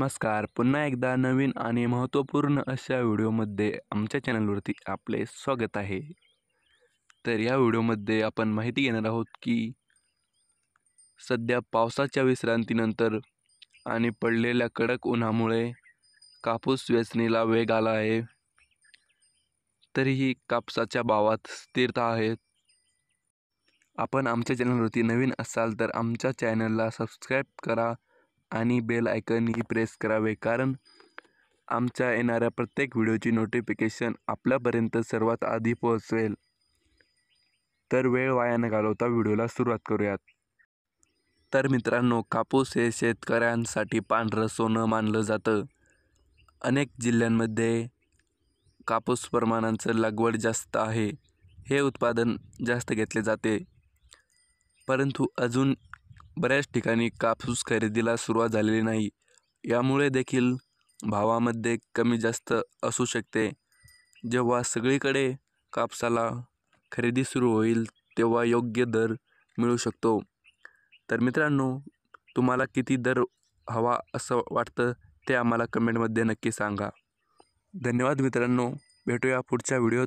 नमस्कार. पुन्हा एकदा नवीन आणि महत्त्वपूर्ण अशा व्हिडिओमध्ये आमच्या चॅनलवरती आपले स्वागत आहे. तर या व्हिडिओमध्ये आपण माहिती घेणार आहोत की सध्या पावसाच्या विश्रांतीनंतर आणि पडलेल्या कडक उन्हामुळे कापूस वेचणीला वेग आला आहे. तरीही कापसाच्या भावात स्थिरता आहे. आपण आमच्या चॅनलवरती नवीन असाल तर आमच्या चॅनलला सबस्क्राईब करा आणि बेल आयकनही प्रेस करावे, कारण आमच्या येणाऱ्या प्रत्येक व्हिडिओची नोटिफिकेशन आपल्यापर्यंत सर्वात आधी पोहोचवेल. तर वेळ वाया न घालवता व्हिडिओला सुरुवात करूयात. तर मित्रांनो, कापूस हे शेतकऱ्यांसाठी पांढरं सोनं मानलं जातं. अनेक जिल्ह्यांमध्ये कापूस प्रमाणांचं लागवड जास्त आहे. हे उत्पादन जास्त घेतले जाते. परंतु अजून बऱ्याच ठिकाणी कापूस खरेदीला सुरुवात झालेली नाही. यामुळे देखील भावामध्ये कमी जास्त असू शकते. जेव्हा सगळीकडे कापसाला खरेदी सुरू होईल तेव्हा योग्य दर मिळू शकतो. तर मित्रांनो, तुम्हाला किती दर हवा असं वाटतं ते आम्हाला कमेंटमध्ये नक्की सांगा. धन्यवाद मित्रांनो. भेटूया पुढच्या व्हिडिओत.